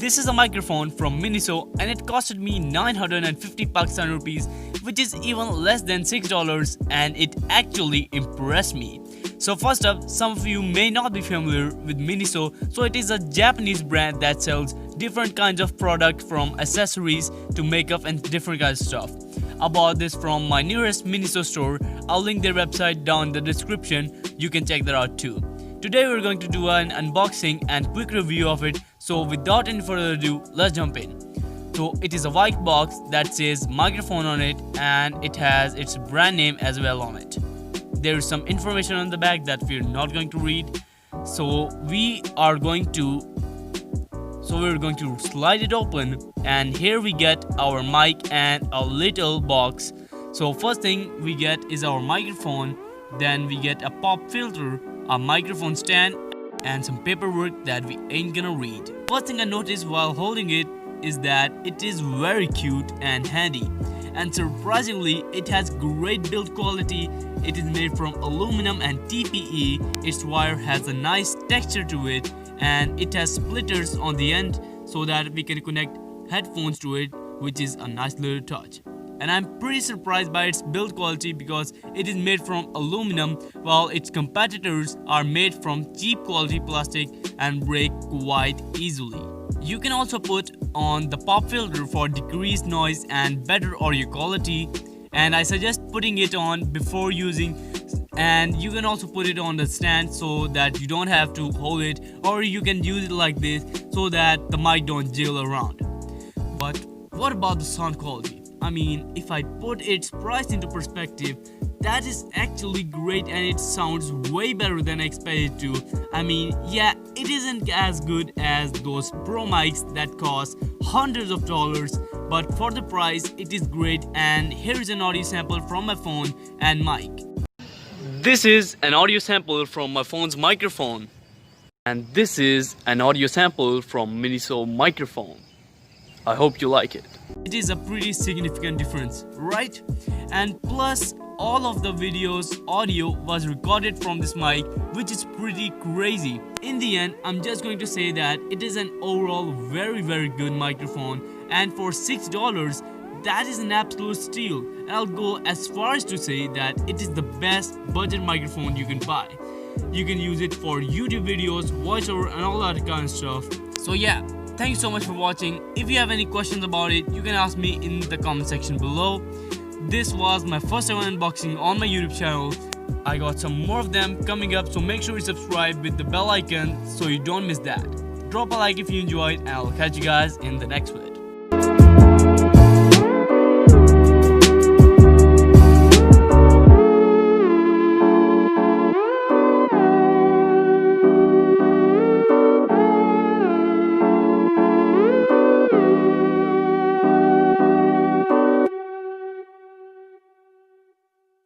This is a microphone from Miniso and it costed me 950 Pakistan rupees, which is even less than $6, and it actually impressed me. So first up, some of you may not be familiar with Miniso, so it is a Japanese brand that sells different kinds of products from accessories to makeup and different kinds of stuff. I bought this from my nearest Miniso store. I'll link their website down in the description, you can check that out too. Today we're going to do an unboxing and quick review of it, so without any further ado, let's jump in. So it is a white box that says microphone on it and it has its brand name as well on it. There is some information on the back that we're not going to read, so we're going to slide it open, and here we get our mic and a little box. So first thing we get is our microphone, then we get a pop filter, a microphone stand, and some paperwork that we ain't gonna read. First thing I noticed while holding it is that it is very cute and handy, and surprisingly it has great build quality. It is made from aluminum and TPE. Its wire has a nice texture to it, and it has splitters on the end so that we can connect headphones to it, which is a nice little touch. And I'm pretty surprised by its build quality because it is made from aluminum while its competitors are made from cheap quality plastic and break quite easily. You can also put on the pop filter for decreased noise and better audio quality, and I suggest putting it on before using, and you can also put it on the stand so that you don't have to hold it, or you can use it like this so that the mic don't jiggle around. But what about the sound quality? I mean, if I put its price into perspective, that is actually great and it sounds way better than I expected to. I mean, yeah, it isn't as good as those pro mics that cost hundreds of dollars, but for the price it is great. And here is an audio sample from my phone and mic. This is an audio sample from my phone's microphone, and this is an audio sample from Miniso microphone. I hope you like it. It is a pretty significant difference, right? And plus, all of the video's audio was recorded from this mic, which is pretty crazy. In the end, I'm just going to say that it is an overall very good microphone, and for $6, that is an absolute steal. And I'll go as far as to say that it is the best budget microphone you can buy. You can use it for YouTube videos, voiceover, and all that kind of stuff. So yeah, thank you so much for watching. If you have any questions about it, you can ask me in the comment section below. This was my first ever unboxing on my YouTube channel. I got some more of them coming up, so make sure you subscribe with the bell icon so you don't miss that. Drop a like if you enjoyed, and I'll catch you guys in the next one.